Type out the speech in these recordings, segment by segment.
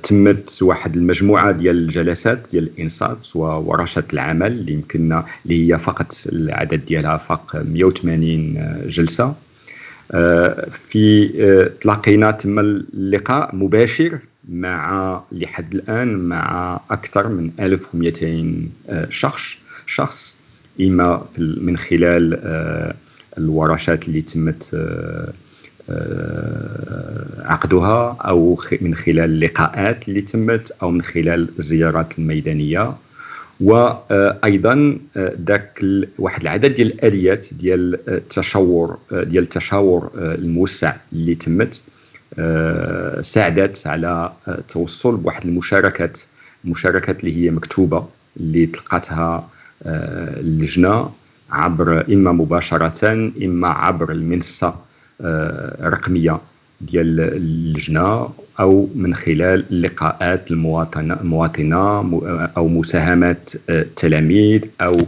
تمت واحد المجموعه ديال الجلسات ديال الانصات وورشات العمل اللي يمكننا اللي هي فقط العدد ديالها فاق 180 جلسه. في تلاقينا تم اللقاء مباشر مع لحد الان مع اكثر من 1200 شخص اما من خلال الورشات اللي تمت عقدها أو من خلال اللقاءات اللي تمت أو من خلال الزيارات الميدانية، وأيضا واحد العدد ديال الآليات ديال التشاور الموسع اللي تمت ساعدت على التوصل بواحد المشاركات اللي هي مكتوبة اللي تلقاتها اللجنة عبر إما مباشرة إما عبر المنصة رقمية ديال اللجنة أو من خلال لقاءات المواطنة أو مساهمات التلاميذ أو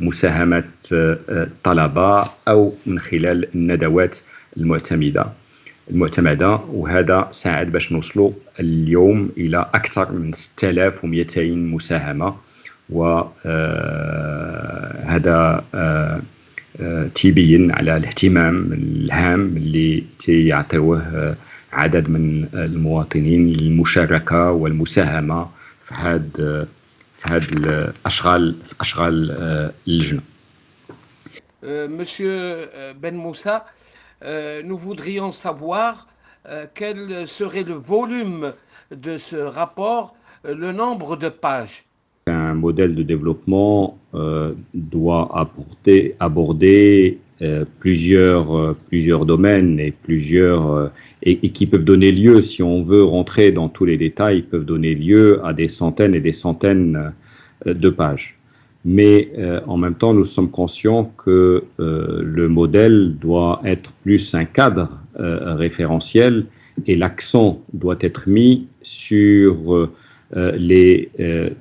مساهمات الطلبة أو من خلال الندوات المعتمدة، وهذا ساعد باش نوصلوا اليوم إلى أكثر من 6200 مساهمة، وهذا تيبين على الاهتمام الهام اللي تيعطيوه عدد من المواطنين للمشاركة والمساهمة في هاد الأشغال اللجنة. Monsieur Ben Moussa, nous voudrions savoir quel serait le volume de ce rapport, le nombre de pages. Un modèle de développement doit aborder plusieurs domaines et qui peuvent donner lieu, si on veut rentrer dans tous les détails, peuvent donner lieu à des centaines et des centaines de pages. Mais en même temps, nous sommes conscients que le modèle doit être plus un cadre référentiel et l'accent doit être mis sur les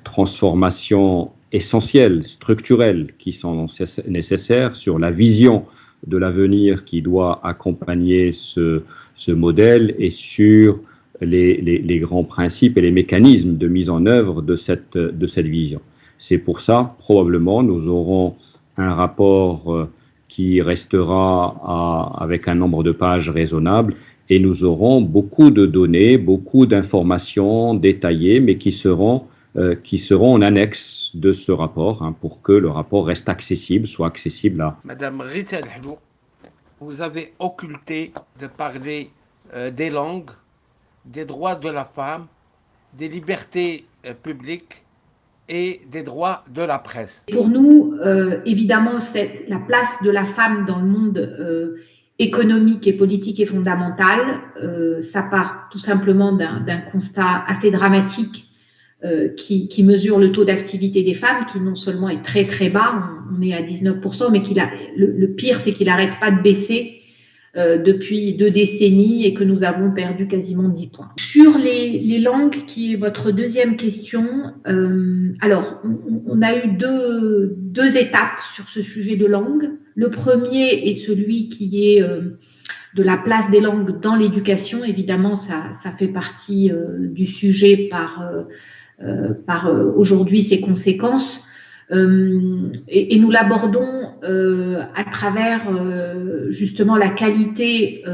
transformations essentielles, structurelles qui sont nécessaires, sur la vision de l'avenir qui doit accompagner ce modèle et sur les grands principes et les mécanismes de mise en œuvre de cette vision. C'est pour ça, probablement, nous aurons un rapport qui restera avec un nombre de pages raisonnable, et nous aurons beaucoup de données, beaucoup d'informations détaillées, mais qui seront en annexe de ce rapport, pour que le rapport reste accessible, soit accessible à... Madame Rita El-Helou, vous avez occulté de parler des langues, des droits de la femme, des libertés publiques et des droits de la presse. Pour nous, évidemment, la place de la femme dans le monde économique et politique est fondamentale. Ça part tout simplement d'un constat assez dramatique qui mesure le taux d'activité des femmes, qui non seulement est très très bas, on est à 19%, mais le pire, c'est qu'il n'arrête pas de baisser depuis 2 décennies et que nous avons perdu quasiment 10 points. Sur les langues, qui est votre deuxième question, alors on a eu deux étapes sur ce sujet de langue. Le premier est celui qui est de la place des langues dans l'éducation. Évidemment, ça fait partie du sujet par aujourd'hui ses conséquences. Et nous l'abordons à travers justement la qualité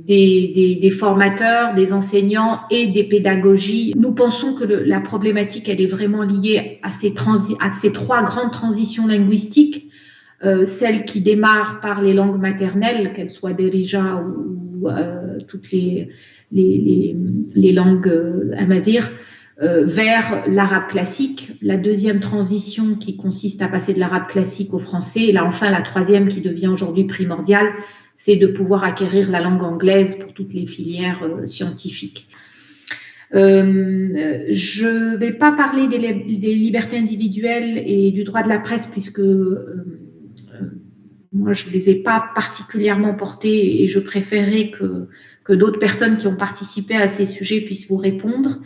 des formateurs, des enseignants et des pédagogies. Nous pensons que la problématique, elle est vraiment liée à ces 3 grandes transitions linguistiques, celle qui démarre par les langues maternelles, qu'elles soient derija ou toutes les langues amazighes, vers l'arabe classique, la deuxième transition qui consiste à passer de l'arabe classique au français, et là enfin la troisième qui devient aujourd'hui primordiale, c'est de pouvoir acquérir la langue anglaise pour toutes les filières scientifiques. Je ne vais pas parler des libertés individuelles et du droit de la presse puisque moi je ne les ai pas particulièrement portées et je préférerais que d'autres personnes qui ont participé à ces sujets puissent vous répondre.